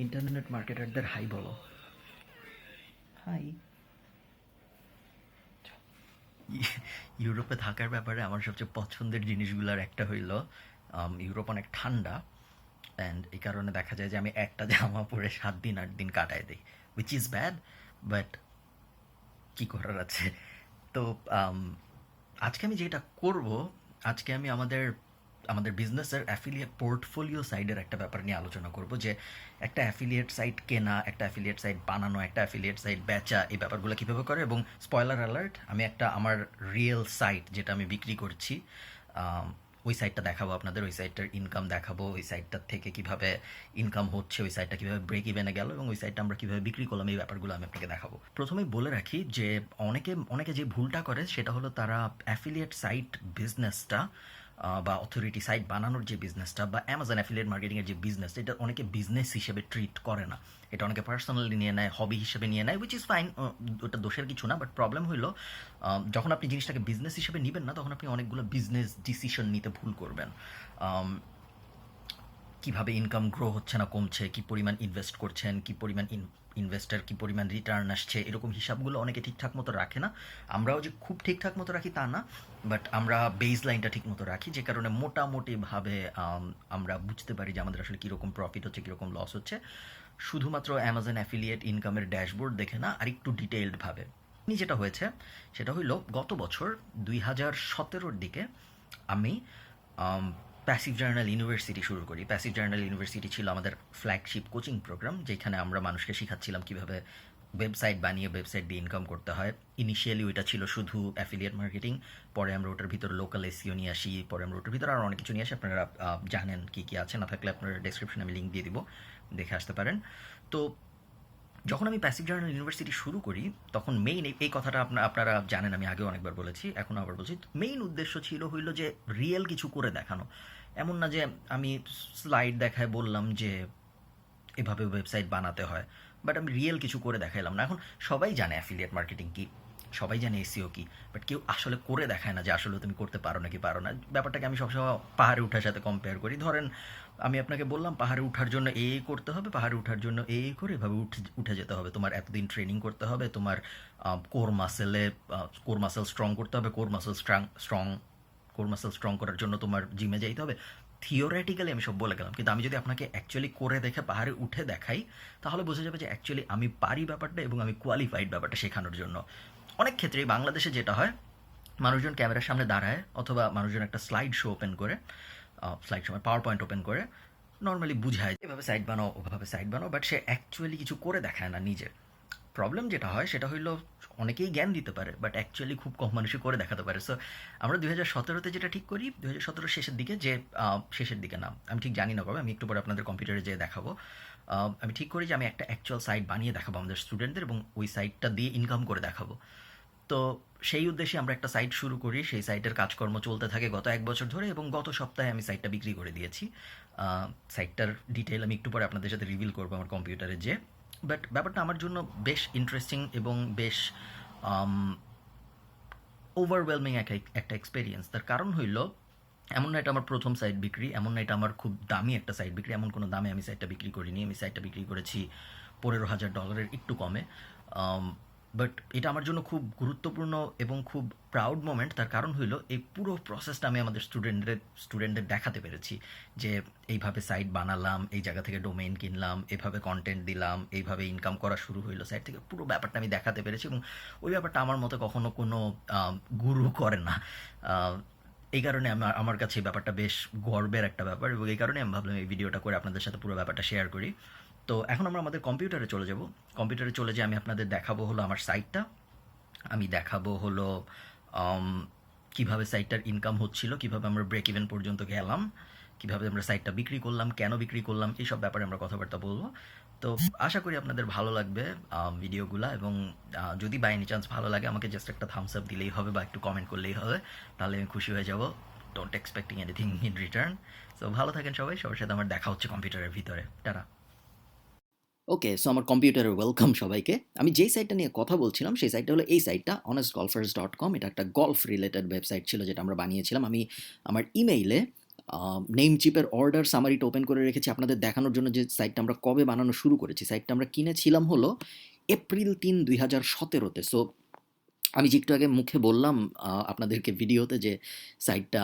Internet মার্কেটারদের high বলো। High. ইউরোপে থাকার ব্যাপারে আমার সবচেয়ে পছন্দের জিনিসগুলোর একটা হইল ইউরোপ অনেক ঠান্ডা, অ্যান্ড এই কারণে দেখা যায় যে আমি একটা জামা পরে 7 দিন 8 দিন কাটায় দিই, উইচ ইজ ব্যাড, বাট কী করার আছে। তো আম, আজকে আমি যেটা করব, আজকে আমি আমাদের আমাদের বিজনেসের অ্যাফিলিয়েট পোর্টফোলিও সাইডের একটা ব্যাপার নিয়ে আলোচনা করব, যে একটা অ্যাফিলিয়েট সাইট কেনা, একটা অ্যাফিলিয়েট সাইট বানানো, একটা অ্যাফিলিয়েট সাইট বেচা, এই ব্যাপারগুলো কীভাবে করে। এবং স্পয়লার অ্যালার্ট, আমি একটা আমার রিয়েল সাইট যেটা আমি বিক্রি করছি, ওই সাইটটা দেখাবো আপনাদের, ওই সাইটটার ইনকাম দেখাবো, ওই সাইটটার থেকে কিভাবে ইনকাম হচ্ছে, ওই সাইটটা কিভাবে ব্রেক ইভেনে গেল, এবং ওই সাইটটা আমরা কিভাবে বিক্রি করলাম, এই ব্যাপারগুলো আমি আপনাকে দেখাবো। প্রথমেই বলে রাখি যে অনেকে অনেকে যে ভুলটা করে সেটা হলো তারা অ্যাফিলিয়েট সাইট বিজনেসটা বা অথরিটি সাইট বানানোর যে বিজনেসটা বা অ্যামাজন অ্যাফিলিয়েট মার্কেটিংয়ের যে বিজনেস, এটা অনেকে বিজনেস হিসেবে ট্রিট করে না। এটা অনেকে পার্সোনালি নিয়ে নেয়, হবি হিসেবে নিয়ে নেয়, উইচ ইজ ফাইন, ওটা দোষের কিছু না। বাট প্রবলেম হইলো যখন আপনি জিনিসটাকে বিজনেস হিসেবে নেবেন না, তখন আপনি অনেকগুলো বিজনেস ডিসিশন নিতে ভুল করবেন। কিভাবে ইনকাম গ্রো হচ্ছে না কমছে, কি পরিমাণ ইনভেস্ট করছেন, কি পরিমাণ ইনভেস্টার কি পরিমাণ রিটার্ন আসছে, এরকম হিসাবগুলো অনেকে ঠিকঠাক মতো রাখে না। আমরাও যে খুব ঠিকঠাক মতো রাখি তা না, বাট আমরা বেস লাইনটা ঠিক মতো রাখি, যে কারণে মোটামুটিভাবে আমরা বুঝতে পারি যে আমাদের আসলে কীরকম প্রফিট হচ্ছে, কীরকম লস হচ্ছে, শুধুমাত্র অ্যামাজন অ্যাফিলিয়েট ইনকামের ড্যাশবোর্ড দেখে না, আরেকটু ডিটেইলডভাবে। যেটা হয়েছে সেটা হইল, গত বছর 2017-র দিকে আমি প্যাসিভ জার্নাল ইউনিভার্সিটি শুরু করি। প্যাসিভ জার্নাল ইউনিভার্সিটি ছিল আমাদের ফ্ল্যাগশিপ কোচিং প্রোগ্রাম, যেখানে আমরা মানুষকে শেখাচ্ছিলাম কীভাবে ওয়েবসাইট বানিয়ে ওয়েবসাইট দিয়ে ইনকাম করতে হয়। ইনিশিয়ালি ওইটা ছিল শুধু অ্যাফিলিয়েট মার্কেটিং, পরে আমরা ওটার ভিতরে লোকাল এসইও নিয়ে আসি, পরে আমরা ওটার ভিতরে আরও অনেক কিছু নিয়ে আসি। আপনারা জানেন কী কী আছে, না থাকলে আপনার ডেসক্রিপশনে আমি লিঙ্ক দিয়ে দিব, দেখে আসতে পারেন। তো যখন আমি প্যাসিভ জার্নাল ইউনিভার্সিটি শুরু করি, তখন মেইন এই কথাটা আপনারা জানেন, আমি আগেও অনেকবার বলেছি, এখনও আবার বলছি, মেইন উদ্দেশ্য ছিল হইল যে রিয়েল কিছু করে দেখানো। এমন না যে আমি স্লাইড দেখায় বললাম যে এভাবে ওয়েবসাইট বানাতে হয়, বাট আমি রিয়েল কিছু করে দেখাইলাম না। এখন সবাই জানে অ্যাফিলিয়েট মার্কেটিং কী, সবাই জানে এসিও কী, বাট কেউ আসলে করে দেখায় না যে আসলে তুমি করতে পারো নাকি পারো না। ব্যাপারটাকে আমি সবসময় পাহাড়ে ওঠার সাথে কম্পেয়ার করি। ধরেন আমি আপনাকে বললাম পাহাড়ে ওঠার জন্য করতে হবে, পাহাড়ে ওঠার জন্য করে এভাবে উঠে যেতে হবে, তোমার এতদিন ট্রেনিং করতে হবে, তোমার কোর মাসেল স্ট্রং করতে হবে, কোর মাসেল স্ট্রং করার জন্য তোমার জিমে যাইতে হবে। থিওরেটিক্যালি আমি সব বলে গেলাম, কিন্তু আমি যদি আপনাকে অ্যাকচুয়ালি করে দেখে পাহাড়ে উঠে দেখাই, তাহলে বোঝা যাবে যে অ্যাকচুয়ালি আমি পারি ব্যাপারটা এবং আমি কোয়ালিফাইড ব্যাপারটা শেখানোর জন্য। অনেক ক্ষেত্রেই বাংলাদেশে যেটা হয়, মানুষজন ক্যামেরার সামনে দাঁড়ায় অথবা মানুষজন একটা স্লাইড শো ওপেন করে, স্লাইড সময় পাওয়ার পয়েন্ট ওপেন করে নর্মালি বুঝায় এভাবে সাইট বানাও, ওভাবে সাইট বানাও, বাট সে অ্যাকচুয়ালি কিছু করে দেখায় না নিজে। প্রবলেম যেটা হয় সেটা হইলো, অনেকেই জ্ঞান দিতে পারে বাট অ্যাকচুয়ালি খুব কম মানুষই করে দেখাতে পারে। সো আমরা 2017-তে যেটা ঠিক করি, 2017 শেষের দিকে, যে শেষের দিকে না, আমি ঠিক জানি না কবে, আমি একটু পরে আপনাদের কম্পিউটারে যেয়ে দেখাবো। আমি ঠিক করি যে আমি একটা অ্যাকচুয়াল সাইট বানিয়ে দেখাবো আমাদের স্টুডেন্টদের, এবং ওই সাইটটা দিয়ে ইনকাম করে দেখাবো। তো সেই উদ্দেশ্যে আমরা একটা সাইট শুরু করি, সেই সাইটের কাজকর্ম চলতে থাকে গত 1 বছর ধরে, এবং গত সপ্তাহে আমি সাইটটা বিক্রি করে দিয়েছি। সাইটটার ডিটেল আমি একটু পরে আপনাদের সাথে রিভিল করবো আমার কম্পিউটারে যে। বাট ব্যাপারটা আমার জন্য বেশ ইন্টারেস্টিং এবং বেশ ওভারওয়েলমিং একটা এক্সপিরিয়েন্স। তার কারণ হইল, এমন না এটা আমার প্রথম সাইট বিক্রি, এমন না এটা আমার খুব দামি একটা সাইট বিক্রি, এমন কোনো দামে আমি সাইটটা বিক্রি করিনি। আমি সাইটটা বিক্রি করেছি $15,000 একটু কমে। বাট এটা আমার জন্য খুব গুরুত্বপূর্ণ এবং খুব প্রাউড মোমেন্ট। তার কারণ হইল, এই পুরো প্রসেসটা আমি আমাদের স্টুডেন্টদের দেখাতে পেরেছি, যে এইভাবে সাইট বানালাম, এই জায়গা থেকে ডোমেইন কিনলাম, এভাবে কন্টেন্ট দিলাম, এইভাবে ইনকাম করা শুরু হইলো সাইট থেকে, পুরো ব্যাপারটা আমি দেখাতে পেরেছি। এবং ওই ব্যাপারটা আমার মতে কখনো কোনো গুরু করে না। এই কারণে আমার কাছে এই ব্যাপারটা বেশ গর্বের একটা ব্যাপার, এবং এই কারণে আমি ভাবলাম এই ভিডিওটা করে আপনাদের সাথে পুরো ব্যাপারটা শেয়ার করি। তো এখন আমরা আমাদের কম্পিউটারে চলে যাব। কম্পিউটারে চলে যেয়ে আমি আপনাদের দেখাবো হলো আমার সাইটটা, আমি দেখাবো হলো কীভাবে সাইটটার ইনকাম হচ্ছিল, কীভাবে আমরা ব্রেক ইভেন পর্যন্ত গেলাম, কীভাবে আমরা সাইটটা বিক্রি করলাম, কেন বিক্রি করলাম, এইসব ব্যাপারে আমরা কথাবার্তা বলবো। তো আশা করি আপনাদের ভালো লাগবে ভিডিওগুলো, এবং যদি বাই এনি চান্স ভালো লাগে, আমাকে জাস্ট একটা থামস আপ দিলেই হবে বা একটু কমেন্ট করলেই হবে, তাহলে আমি খুশি হয়ে যাব। Don't expecting anything in return. So ভালো থাকেন সবাই, সবার সাথে আমার দেখা হচ্ছে কম্পিউটারের ভিতরে। টাটা। ওকে, সো আমার কম্পিউটারে ওয়েলকাম সবাইকে। আমি যেই সাইটটা নিয়ে কথা বলছিলাম সেই সাইটটা হলো এই সাইটটা, honestgolfers.com। এটা একটা গলফ রিলেটেড ওয়েবসাইট ছিল যেটা আমরা বানিয়েছিলাম। আমি আমার ইমেইলে নেম চিপের অর্ডার সামারিটা ওপেন করে রেখেছি আপনাদের দেখানোর জন্য যে সাইটটা আমরা কবে বানানো শুরু করেছি। সাইটটা আমরা কিনেছিলাম হলো এপ্রিল ৩, ২০১৭-তে। সো আমি যে একটু আগে মুখে বললাম আপনাদেরকে ভিডিওতে যে সাইটটা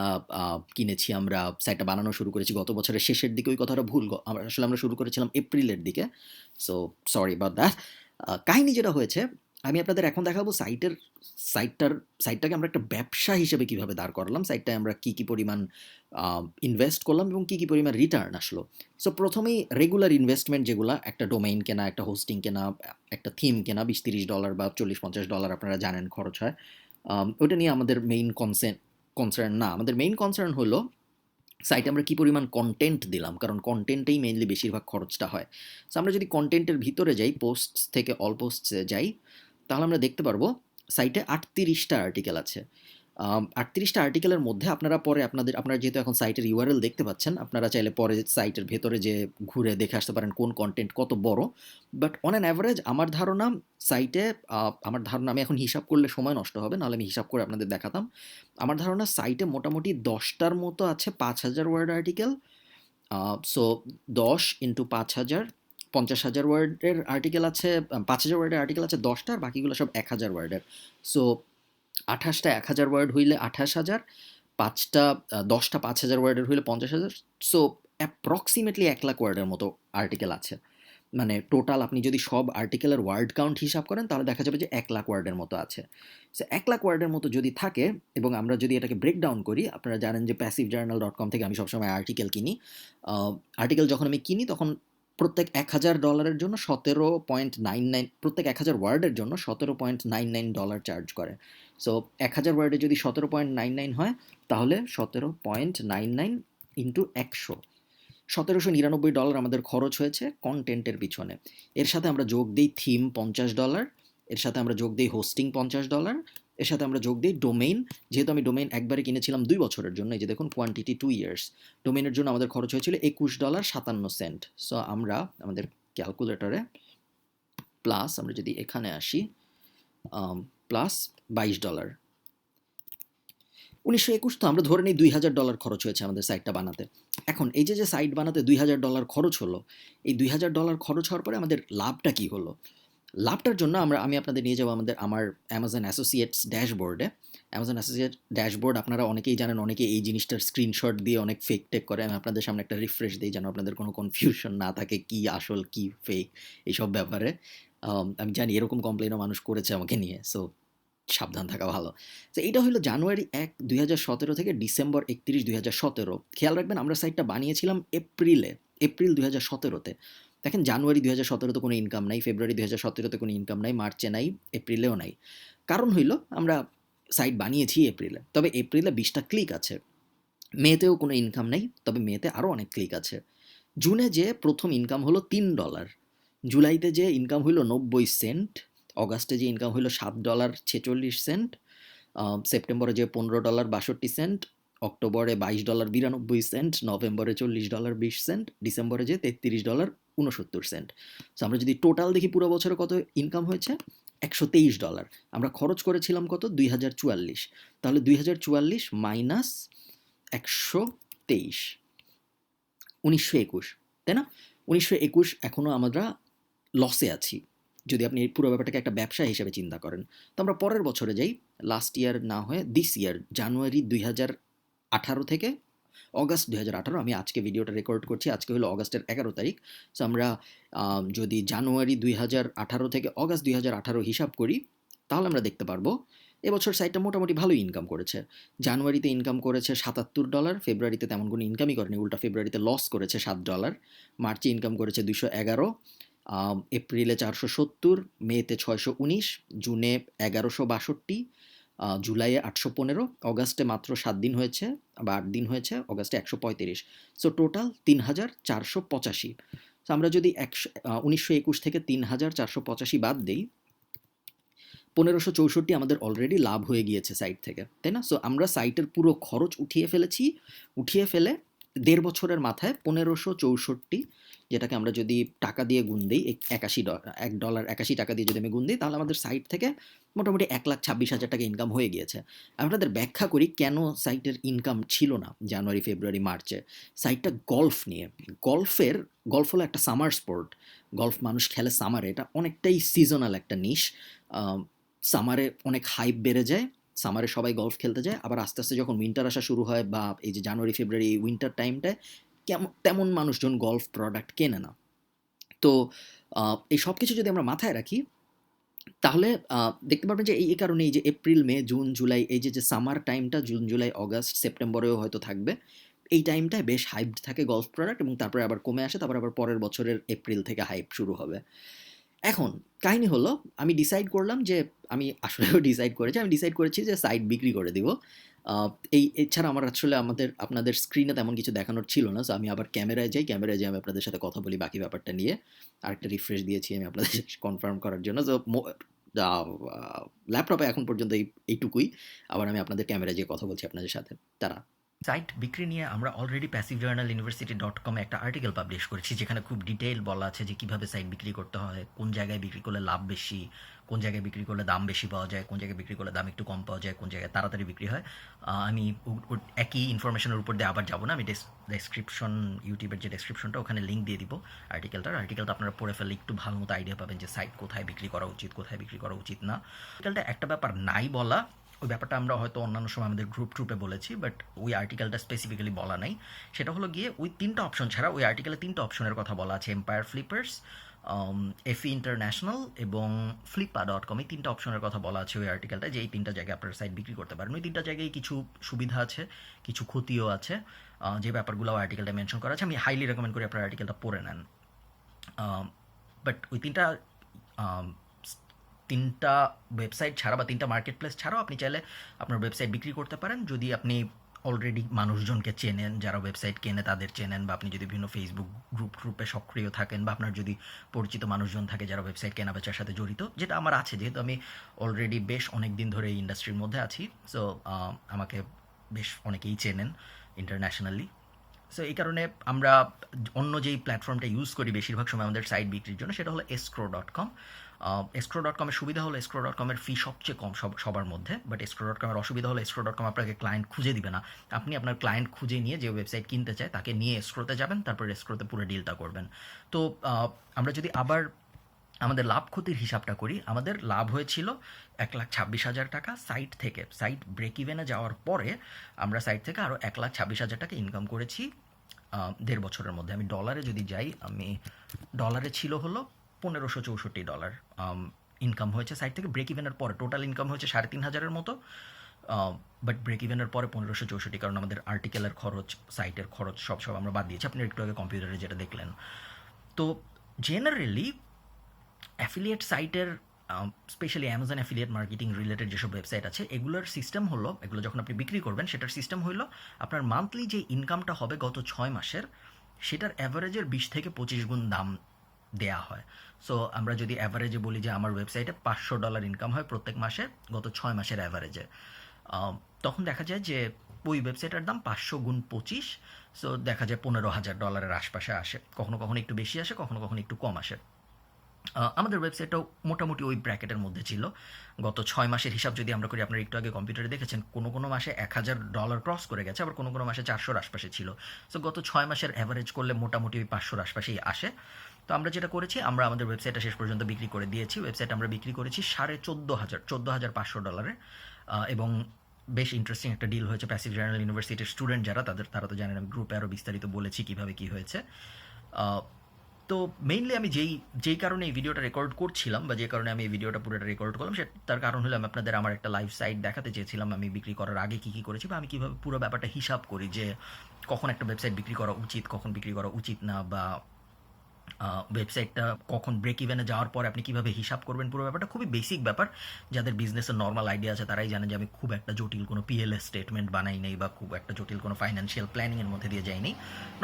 কিনেছি আমরা, সাইটটা বানানো শুরু করেছি গত বছরের শেষের দিকে, ওই কথাটা ভুল। আসলে আমরা শুরু করেছিলাম এপ্রিলের দিকে। So sorry about that. কাহিনী যেটা হয়েছে, আমি আপনাদের এখন দেখাবো সাইটটাকে আমরা একটা ব্যবসা হিসেবে কিভাবে দাঁড় করালাম, সাইটটায় আমরা কী পরিমাণ ইনভেস্ট করলাম এবং কী পরিমাণ রিটার্ন আসলো। সো প্রথমেই রেগুলার ইনভেস্টমেন্ট যেগুলা, একটা ডোমেইন কেনা, একটা হোস্টিং কেনা, একটা থিম কেনা, $20-30 বা $40-50 আপনারা জানেন খরচ হয়। ওটা নিয়ে আমাদের মেইন কনসার্ন না। আমাদের মেইন কনসার্ন হলো সাইটে আমরা কী পরিমাণ কন্টেন্ট দিলাম, কারণ কন্টেন্টেই মেইনলি বেশিরভাগ খরচটা হয়। সো আমরা যদি কন্টেন্টের ভিতরে যাই, পোস্টস থেকে অল পোস্টসে যাই, তাহলে আমরা দেখতে পারবো সাইটে 38টা আর্টিকেল আছে। 38টা আর্টিকেলের মধ্যে আপনারা যেহেতু এখন সাইটের ইউআরএল দেখতে পাচ্ছেন, আপনারা চাইলে পরে সাইটের ভেতরে যে ঘুরে দেখে আসতে পারেন কোন কন্টেন্ট কত বড়। বাট অন অ্যান অ্যাভারেজ আমার ধারণা আমি এখন হিসাব করলে সময় নষ্ট হবে, নাহলে আমি হিসাব করে আপনাদের দেখাতাম। আমার ধারণা সাইটে মোটামুটি 10টার মতো আছে 5,000 ওয়ার্ড আর্টিকেল। সো 10 ইন্টু 5,000, 50,000 ওয়ার্ডের আর্টিকেল আছে। 5,000 ওয়ার্ডের আর্টিকেল আছে 10টা, আর বাকিগুলো সব 1,000 ওয়ার্ডের। সো 28টা 1,000 ওয়ার্ড হইলে 28,000, 10টা 5,000 ওয়ার্ডের হইলে 50,000। সো অ্যাপ্রক্সিমেটলি 1,00,000 ওয়ার্ডের মতো আর্টিকেল আছে। মানে টোটাল আপনি যদি সব আর্টিকেলের ওয়ার্ড কাউন্ট হিসাব করেন, তাহলে দেখা যাবে যে 1,00,000 ওয়ার্ডের মতো আছে। সো 1,00,000 ওয়ার্ডের মতো যদি থাকে, এবং আমরা যদি এটাকে ব্রেকডাউন করি, আপনারা জানেন যে passivejournal.com থেকে আমি সবসময় আর্টিকেল কিনি। আর্টিকেল যখন আমি কিনি তখন প্রত্যেক $1,000 জন্য 17.99, প্রত্যেক 1,000 ওয়ার্ডের জন্য $17.99 চার্জ করে। সো 1,000 ওয়ার্ডে যদি 17.99 হয়, তাহলে 17.99 ইন্টু 100, $1,799 আমাদের খরচ হয়েছে কন্টেন্টের পিছনে। এর সাথে আমরা যোগ দিই থিম $50, এর সাথে আমরা যোগ দিই হোস্টিং $50, এর সাথে আমরা যোগ দিই ডোমেইন। যেহেতু আমি ডোমেইন একবারে কিনেছিলাম 2 বছরের জন্য, এই যে দেখুন কোয়ান্টিটি 2 ইয়ার্স, ডোমেইনের জন্য আমাদের খরচ হয়েছিল $21.57। সো আমরা আমাদের ক্যালকুলেটরে প্লাস, আমরা যদি এখানে আসি, প্লাস $22, 1921, তো আমরা ধরে নিই $2,000 খরচ হয়েছে আমাদের সাইটটা বানাতে। এখন এই যে সাইট বানাতে $2,000 খরচ হলো, এই $2,000 খরচ হওয়ার পরে আমাদের লাভটা কি হলো? লাভটার জন্য আমি আপনাদের নিয়ে যাবো আমার অ্যামাজন অ্যাসোসিয়েটস ড্যাশবোর্ডে। অ্যামাজন অ্যাসোসিয়েট ড্যাশবোর্ড আপনারা অনেকেই জানেন, অনেকে এই জিনিসটার স্ক্রিনশট দিয়ে অনেক ফেক টেক করে। আমি আপনাদের সামনে একটা রিফ্রেশ দিই যেন আপনাদের কোনো কনফিউশন না থাকে কি আসল কি ফেক এইসব ব্যাপারে। আমি জানি এরকম কমপ্লেনও মানুষ করেছে আমাকে নিয়ে, সো সাবধান থাকা ভালো। তো এইটা হলো জানুয়ারি 1, 2017 থেকে ডিসেম্বর 31, 2017। খেয়াল রাখবেন আমরা সাইটটা বানিয়েছিলাম এপ্রিল 2017-তে। দেখেন জানুয়ারি 2017-তে কোনো ইনকাম নাই, ফেব্রুয়ারি 2017-তে কোনো ইনকাম নাই, মার্চে নাই, এপ্রিলেও নাই। কারণ হইল আমরা সাইট বানিয়েছি এপ্রিলে, তবে এপ্রিলে 20টা ক্লিক আছে। মেতেও কোনো ইনকাম নেই, তবে মেতে আরও অনেক ক্লিক আছে। জুনে যে প্রথম ইনকাম হলো $3, জুলাইতে যে ইনকাম হইল 90 সেন্ট, অগাস্টে যে ইনকাম হইল $7.46, সেপ্টেম্বরে যে $15.62, অক্টোবরে $22.92, নভেম্বরে $40.20, ডিসেম্বরে যে $33.69। সো আমরা যদি টোটাল দেখি পুরো বছরে কত ইনকাম হয়েছে, $123। আমরা খরচ করেছিলাম কত, 2044। তাহলে 2044 মাইনাস 123, 1921, তাই না? 1921 এখনও আমরা লসে আছি যদি আপনি পুরো ব্যাপারটাকে একটা ব্যবসা হিসেবে চিন্তা করেন। তো আমরা পরের বছরে যাই, লাস্ট ইয়ার না হয়ে দিস ইয়ার, জানুয়ারি 2018 থেকে অগাস্ট 2018। আমি আজকে ভিডিওটা রেকর্ড করছি, আজকে হলো অগাস্টের 11 তারিখ। সো আমরা যদি জানুয়ারি 2018 থেকে অগাস্ট 2018 হিসাব করি, তাহলে আমরা দেখতে পারবো এবছর সাইটটা মোটামুটি ভালোই ইনকাম করেছে। জানুয়ারিতে ইনকাম করেছে $77, ফেব্রুয়ারিতে তেমন কোনো ইনকামই করেনি, উল্টা ফেব্রুয়ারিতে লস করেছে $7, মার্চে ইনকাম করেছে $211, এপ্রিলে 470, মেতে 619, জুনে 1162, জুলাইয়ে 815, অগাস্টে মাত্র 7 দিন হয়েছে বা 8 দিন হয়েছে, অগাস্টে 135। So total 3,485। সো আমরা যদি 1921 থেকে 3,485 বাদ দিই, 1,564 আমাদের অলরেডি লাভ হয়ে গিয়েছে সাইট থেকে, তাই না? সো আমরা সাইটের পুরো খরচ উঠিয়ে ফেলে 1.5 বছরের মাথায় 1,564 যেটাকে আমরা যদি টাকা দিয়ে গুণ দিই, $1.81 দিয়ে যদি আমি গুণ দিই, তাহলে আমাদের সাইট থেকে মোটামুটি 1,26,000 টাকা ইনকাম হয়ে গিয়েছে। আমি আপনাদের ব্যাখ্যা করি কেন সাইটের ইনকাম ছিল না জানুয়ারি, ফেব্রুয়ারি, মার্চে। সাইটটা গল্ফ নিয়ে। গল্ফ হলো একটা সামার স্পোর্ট। গল্ফ মানুষ খেলে সামারে। এটা অনেকটাই সিজনাল একটা নিশ। সামারে অনেক হাইপ বেড়ে যায়। সামারে সবাই গল্ফ খেলতে যায়, আবার আস্তে আস্তে যখন উইন্টার আসা শুরু হয় বা এই যে জানুয়ারি, ফেব্রুয়ারি, এই উইন্টার টাইমটায় তেমন মানুষজন গল্ফ প্রোডাক্ট কেনে না। তো এই সব কিছু যদি আমরা মাথায় রাখি, তাহলে দেখতে পারবেন যে এই কারণে এই যে এপ্রিল, মে, জুন, জুলাই, এই যে সামার টাইমটা জুন, জুলাই, অগাস্ট, সেপ্টেম্বরেও হয়তো থাকবে। এই টাইমটায় বেশ হাইপড থাকে গল্ফ প্রোডাক্ট, এবং তারপরে আবার কমে আসে, তারপর আবার পরের বছরের এপ্রিল থেকে হাইপ শুরু হবে। এখন কাহিনী হলো, আমি ডিসাইড করলাম যে আমি আসলেও ডিসাইড করেছি যে সাইট বিক্রি করে দিব। এছাড়া আমার আসলে আপনাদের স্ক্রিনে তেমন কিছু দেখানোর ছিল না। সো আমি আবার ক্যামেরায় যাই আমি আপনাদের সাথে কথা বলি বাকি ব্যাপারটা নিয়ে। আরেকটা রিফ্রেশ দিয়েছি আমি আপনাদের কনফার্ম করার জন্য। সো ল্যাপটপে এখন পর্যন্ত এইটুকুই। আবার আমি আপনাদের ক্যামেরায় যেয়ে কথা বলছি আপনাদের সাথে। তারা সাইট বিক্রি নিয়ে আমরা অলরেডি passivejurnaluniversity.com একটা আর্টিকেল পাবলিশ করেছি, যেখানে খুব ডিটেইল বলা আছে যে কীভাবে সাইট বিক্রি করতে হয়, কোন জায়গায় বিক্রি করলে লাভ বেশি, কোন জায়গায় বিক্রি করলে দাম বেশি পাওয়া যায়, কোন জায়গায় বিক্রি করলে দাম একটু কম পাওয়া যায়, কোন জায়গায় তাড়াতাড়ি বিক্রি হয়। আমি একই ইনফরমেশনের উপর দিয়ে আবার যাবো না, আমি ডেসক্রিপশন, ইউটিউবের যে ডেসক্রিপশনটা, ওখানে লিঙ্ক দিয়ে দিব আর্টিকেলটা আপনারা পড়ে ফেললে একটু ভালো মতো আইডিয়া পাবেন যে সাইট কোথায় বিক্রি করা উচিত, কোথায় বিক্রি করা উচিত না। আর্টিকেলটা একটা ব্যাপার নাই বলা, ওই ব্যাপারটা আমরা হয়তো অন্যান্য সময় আমাদের ট্রুপে বলেছি, বাট ওই আর্টিকেলটা স্পেসিফিক্যালি বলা নাই। সেটা হলো গিয়ে ওই 3টা অপশন ছাড়া ওই আর্টিকেলে 3টা অপশনের কথা বলা আছে: এম্পায়ার ফ্লিপার্স, এফি ইন্টারন্যাশনাল এবং flippa.com। এই 3টা অপশনের কথা বলা আছে ওই আর্টিকেলটা, যে এই 3টা জায়গায় আপনার সাইট বিক্রি করতে পারেন। ওই 3টা জায়গায় কিছু সুবিধা আছে, কিছু ক্ষতিও আছে, যে ব্যাপারগুলো আর্টিকেলটা মেনশন করা আছে। আমি হাইলি রেকমেন্ড করি আপনার আর্টিকেলটা পড়ে নেন। বাট ওই 3টা ওয়েবসাইট ছাড়া বা 3টা মার্কেট প্লেস ছাড়াও আপনি চাইলে আপনার ওয়েবসাইট বিক্রি করতে পারেন, যদি আপনি অলরেডি মানুষজনকে চেনেন, যারা ওয়েবসাইট কেনে তাদের চেনেন, বা আপনি যদি বিভিন্ন ফেসবুক গ্রুপে সক্রিয় থাকেন, বা আপনার যদি পরিচিত মানুষজন থাকে যারা ওয়েবসাইট কেনা বেচার সাথে জড়িত, যেটা আমার আছে, যেহেতু আমি অলরেডি বেশ অনেক দিন ধরে এই ইন্ডাস্ট্রির মধ্যে আছি। সো আমাকে বেশ অনেকেই চেনেন ইন্টারন্যাশনালি। সো এই কারণে আমরা অন্য যেই প্ল্যাটফর্মটা ইউজ করি বেশিরভাগ সময় আমাদের সাইট বিক্রির জন্য, সেটা হলো escrow.com। escrow.com-এর সুবিধা হলো escrow.com-এর ফি সবচেয়ে কম সবার মধ্যে, বাট escrow.com-এর অসুবিধা হলো escrow.com আপনাকে ক্লায়েন্ট খুঁজে দিবে না। আপনি আপনার ক্লায়েন্ট খুঁজে নিয়ে, যে ওয়েবসাইট কিনতে চায় তাকে নিয়ে escrow-তে যাবেন, তারপর escrow-তে পুরো ডিলটা করবেন। তো আমরা যদি আবার আমাদের লাভ ক্ষতির হিসাবটা করি, আমাদের লাভ হয়েছিল 1,26,000 টাকা সাইট থেকে। সাইট ব্রেক ইভেনে যাওয়ার পরে আমরা সাইট থেকে আরও 1,26,000 টাকা ইনকাম করেছি 1.5 বছরের মধ্যে। আমি ডলারে যদি যাই, আমি ডলারে ছিল হলো $1,564 ইনকাম হয়েছে সাইট থেকে ব্রেক ইভেনের পরে। টোটাল ইনকাম হয়েছে 3,500-এর মতো, বাট ব্রেক ইভেনের পরে 1,564, কারণ আমাদের আর্টিকেলের খরচ, সাইটের খরচ সব আমরা বাদ দিয়েছি। আপনি একটু আগে কম্পিউটারে যেটা দেখলেন। তো জেনারেলি অ্যাফিলিয়েট সাইটের, specially Amazon affiliate marketing related যেসব ওয়েবসাইট আছে, এগুলোর সিস্টেম হলো, এগুলো যখন আপনি বিক্রি করবেন সেটার সিস্টেম হলো আপনার মান্থলি যে ইনকামটা হবে গত 6 মাসের, সেটার অ্যাভারেজের 20 থেকে 25 গুণ দাম দেয়া হয়। সো আমরা যদি অ্যাভারেজে বলি যে আমার ওয়েবসাইটে $500 ইনকাম হয় প্রত্যেক মাসে গত 6 মাসের অ্যাভারেজে, তখন দেখা যায় যে ওই ওয়েবসাইটের দাম 500 গুণ 25, সো দেখা যায় $15,000 আশপাশে আসে। কখনো কখনো একটু বেশি আসে, কখনো কখনো একটু কম আসে। আমাদের ওয়েবসাইটটাও মোটামুটি ওই ব্র্যাকেটের মধ্যে ছিল। গত 6 মাসের হিসাব যদি আমরা করি, আপনারা একটু আগে কম্পিউটারে দেখেছেন, কোনো মাসে $1,000 ক্রস করে গেছে, আবার কোনো মাসে 400-র আশপাশে ছিল। সো গত 6 মাসের অ্যাভারেজ করলে মোটামুটি ওই 500-র আশপাশেই আসে। তো আমরা যেটা করেছি, আমরা আমাদের ওয়েবসাইটটা শেষ পর্যন্ত বিক্রি করে দিয়েছি। ওয়েবসাইট আমরা বিক্রি করেছি $14,500, এবং বেশ ইন্টারেস্টিং একটা ডিল হয়েছে। প্যাসিভ জার্নাল ইউনিভার্সিটির স্টুডেন্ট যারা, তারা তো জানেন, আমি গ্রুপে আরও বিস্তারিত বলেছি কীভাবে কী হয়েছে। তো মেইনলি আমি যেই কারণে এই ভিডিওটা রেকর্ড করছিলাম, বা যে কারণে আমি এই ভিডিওটা পুরোটা রেকর্ড করলাম, তার কারণ হলো আমি আপনাদের আমার একটা লাইভ সাইট দেখাতে চেয়েছিলাম। আমি বিক্রি করার আগে কী করেছি, বা আমি কীভাবে পুরো ব্যাপারটা হিসাব করি, যে কখন একটা ওয়েবসাইট বিক্রি করা উচিত, কখন বিক্রি করা উচিত না, বা ওয়েবসাইটটা কখন ব্রেক ইভেনে যাওয়ার পরে আপনি কীভাবে হিসাব করবেন। পুরো ব্যাপারটা খুবই বেসিক ব্যাপার। যাদের বিজনেসের নর্মাল আইডিয়া আছে তারাই জানে যে আমি খুব একটা জটিল কোনো পিএলএস স্টেটমেন্ট বানাই নেই, বা খুব একটা জটিল কোনো ফাইন্যান্সিয়াল প্ল্যানিংয়ের মধ্যে দিয়ে যাইনি।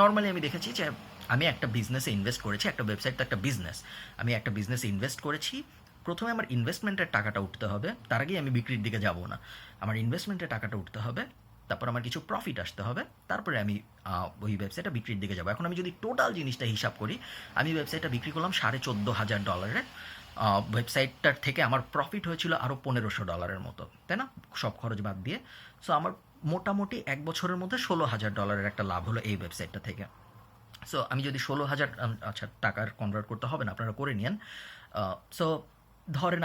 নর্মালি আমি দেখেছি যে আমি একটা বিজনেসে ইনভেস্ট করেছি, একটা ওয়েবসাইট তো একটা বিজনেস, আমি একটা বিজনেসে ইনভেস্ট করেছি। প্রথমে আমার ইনভেস্টমেন্টের টাকাটা উঠতে হবে, তার আগেই আমি বিক্রির দিকে যাব না। আমার ইনভেস্টমেন্টের টাকাটা উঠতে হবে, তারপর আমার কিছু প্রফিট আসতে হবে, তারপরে আমি ওই ওয়েবসাইটটা বিক্রির দিকে যাবো। এখন আমি যদি টোটাল জিনিসটা হিসাব করি, আমি ওয়েবসাইটটা বিক্রি করলাম $14,500, ওয়েবসাইটটার থেকে আমার প্রফিট হয়েছিল আরও $1,500 মতো, তাই না, সব খরচ বাদ দিয়ে। সো আমার মোটামুটি 1 বছরের মধ্যে $16,000 একটা লাভ হলো এই ওয়েবসাইটটা থেকে। সো আমি যদি 16,000, আচ্ছা টাকার কনভার্ট করতে হবে না, আপনারা করে নিন। সো ধরেন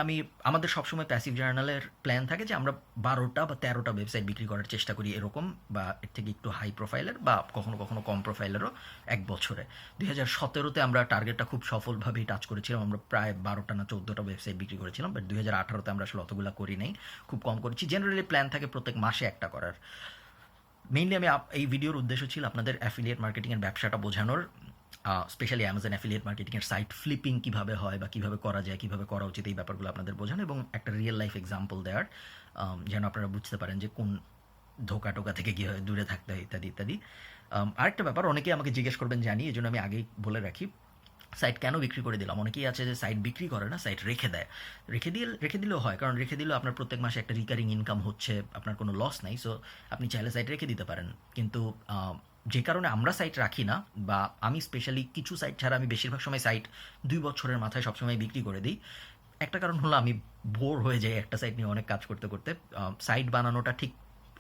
আমাদের সবসময় প্যাসিভ জার্নালের প্ল্যান থাকে যে আমরা 12টা বা 13টা ওয়েবসাইট বিক্রি করার চেষ্টা করি এরকম, বা এর থেকে একটু হাই প্রোফাইলের বা কখনো কখনো কম প্রোফাইলেরও 1 বছরে। 2017তে আমরা টার্গেটটা খুব সফলভাবেই টাচ করেছিলাম, আমরা প্রায় 12টা না 14টা ওয়েবসাইট বিক্রি করেছিলাম। বাট 2018তে আমরা আসলে অতগুলো করি নাই, খুব কম করেছি। জেনারেলি প্ল্যান থাকে প্রত্যেক মাসে একটা করার। মেইনলি আমি এই ভিডিওর উদ্দেশ্য ছিল আপনাদের অ্যাফিলিয়েট মার্কেটিংয়ের ব্যবসাটা বোঝানোর, স্পেশালি অ্যামাজন অ্যাফিলিয়েট মার্কেটিংয়ের সাইট ফ্লিপিং কীভাবে হয় বা কীভাবে করা যায়, কীভাবে করা উচিত, এই ব্যাপারগুলো আপনাদের বোঝানো এবং একটা রিয়েল লাইফ এক্সাম্পল দেওয়ার, যেন আপনারা বুঝতে পারেন যে কোন ধোকা টোকা থেকে কীভাবে দূরে থাকতে হয় ইত্যাদি ইত্যাদি। আরেকটা ব্যাপার, অনেকেই আমাকে জিজ্ঞেস করবেন জানি, এই জন্য আমি আগেই বলে রাখি, সাইট কেন বিক্রি করে দিলাম। অনেকেই আছে যে সাইট বিক্রি করে না, সাইট রেখে দেয়। রেখে দিলেও হয়, কারণ রেখে দিলেও আপনার প্রত্যেক মাসে একটা রিকারিং ইনকাম হচ্ছে, আপনার কোনো লস নাই। সো আপনি চাইলে সাইট রেখে দিতে পারেন। কিন্তু যে কারণে আমরা সাইট রাখি না, বা আমি স্পেশালি কিছু সাইট ছাড়া আমি বেশিরভাগ সময় সাইট 2 বছরের মাথায় সবসময় বিক্রি করে দিই। একটা কারণ হলো আমি বোর হয়ে যাই একটা সাইট নিয়ে অনেক কাজ করতে করতে। সাইট বানানোটা ঠিক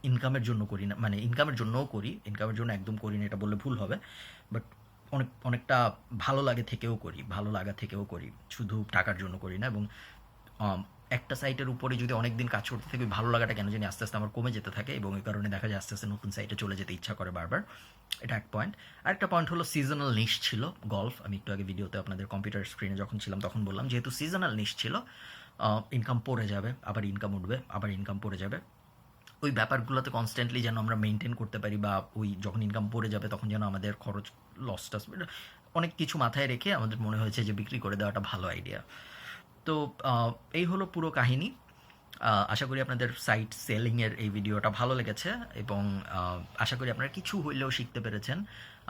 ইনকামের জন্য করি না, মানে ইনকামের জন্যও করি, ইনকামের জন্য একদম করি না এটা বললে ভুল হবে। বাট অনেকটা ভালো লাগা থেকেও করি, শুধু টাকার জন্য করি না। এবং একটা সাইটের উপরে যদি অনেক দিন কাজ করতে থাকি, ভালো লাগাটা কেন জানি আস্তে আস্তে আমার কমে যেতে থাকে, এবং এই কারণে দেখা যায় আস্তে আস্তে নতুন সাইটে চলে যেতে ইচ্ছা করে বারবার। এটা এক পয়েন্ট। আরেকটা পয়েন্ট হলো সিজনাল নিশ ছিল গল্ফ। আমি একটু আগে ভিডিওতে আপনাদের কম্পিউটার স্ক্রিনে যখন ছিলাম তখন বললাম, যেহেতু সিজনাল নিশ ছিল, ইনকাম পড়ে যাবে, আবার ইনকাম উঠবে, আবার ইনকাম পড়ে যাবে, ওই ব্যাপারগুলোতে কনস্ট্যান্টলি যেন আমরা মেনটেন করতে পারি, বা ওই যখন ইনকাম পড়ে যাবে তখন যেন আমাদের খরচ লসটা, অনেক কিছু মাথায় রেখে আমাদের মনে হয়েছে যে বিক্রি করে দেওয়াটা ভালো আইডিয়া। তো এই হলো পুরো কাহিনী। আশা করি আপনাদের সাইট সেলিংয়ের এই ভিডিওটা ভালো লেগেছে, এবং আশা করি আপনারা কিছু হইলেও শিখতে পেরেছেন।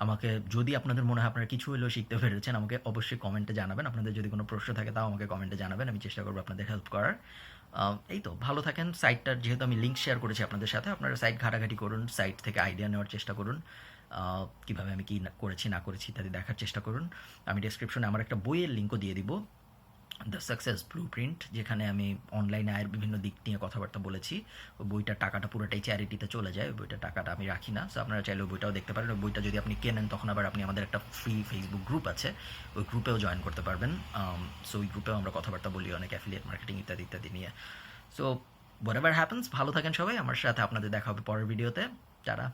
আমাকে যদি আপনাদের মনে হয় আপনারা কিছু হইলেও শিখতে পেরেছেন, আমাকে অবশ্যই কমেন্টে জানাবেন। আপনাদের যদি কোনো প্রশ্ন থাকে তাও আমাকে কমেন্টে জানাবেন, আমি চেষ্টা করবো আপনাদের হেল্প করার। এই তো, ভালো থাকেন। সাইটটার যেহেতু আমি লিঙ্ক শেয়ার করেছি আপনাদের সাথে, আপনারা সাইট ঘাটাঘাটি করুন, সাইট থেকে আইডিয়া নেওয়ার চেষ্টা করুন, কীভাবে আমি কী করেছি না করেছি ইত্যাদি দেখার চেষ্টা করুন। আমি ডেসক্রিপশনে আমার একটা বইয়ের লিঙ্কও দিয়ে দিব, দ্য সাকসেস ব্লুপ্রিন্ট, যেখানে আমি অনলাইনে আয়ের বিভিন্ন দিক নিয়ে কথাবার্তা বলেছি। ওই বইটার টাকাটা পুরোটাই চ্যারিটিতে চলে যায়, ওই বইটার টাকাটা আমি রাখি না। সো আপনারা চাইলে ওই বইটাও দেখতে পারেন। ওই বইটা যদি আপনি কেনেন তখন আবার আপনি আমাদের একটা ফ্রি ফেসবুক গ্রুপ আছে, ওই গ্রুপেও জয়েন করতে পারবেন। সো ওই গ্রুপেও আমরা কথাবার্তা বলি অনেক অ্যাফিলিয়েট মার্কেটিং ইত্যাদি ইত্যাদি নিয়ে। সো হোয়াটএভার হ্যাপেন্স, ভালো থাকেন সবাই। আমার সাথে আপনাদের দেখা হবে পরের ভিডিওতে। টাটা।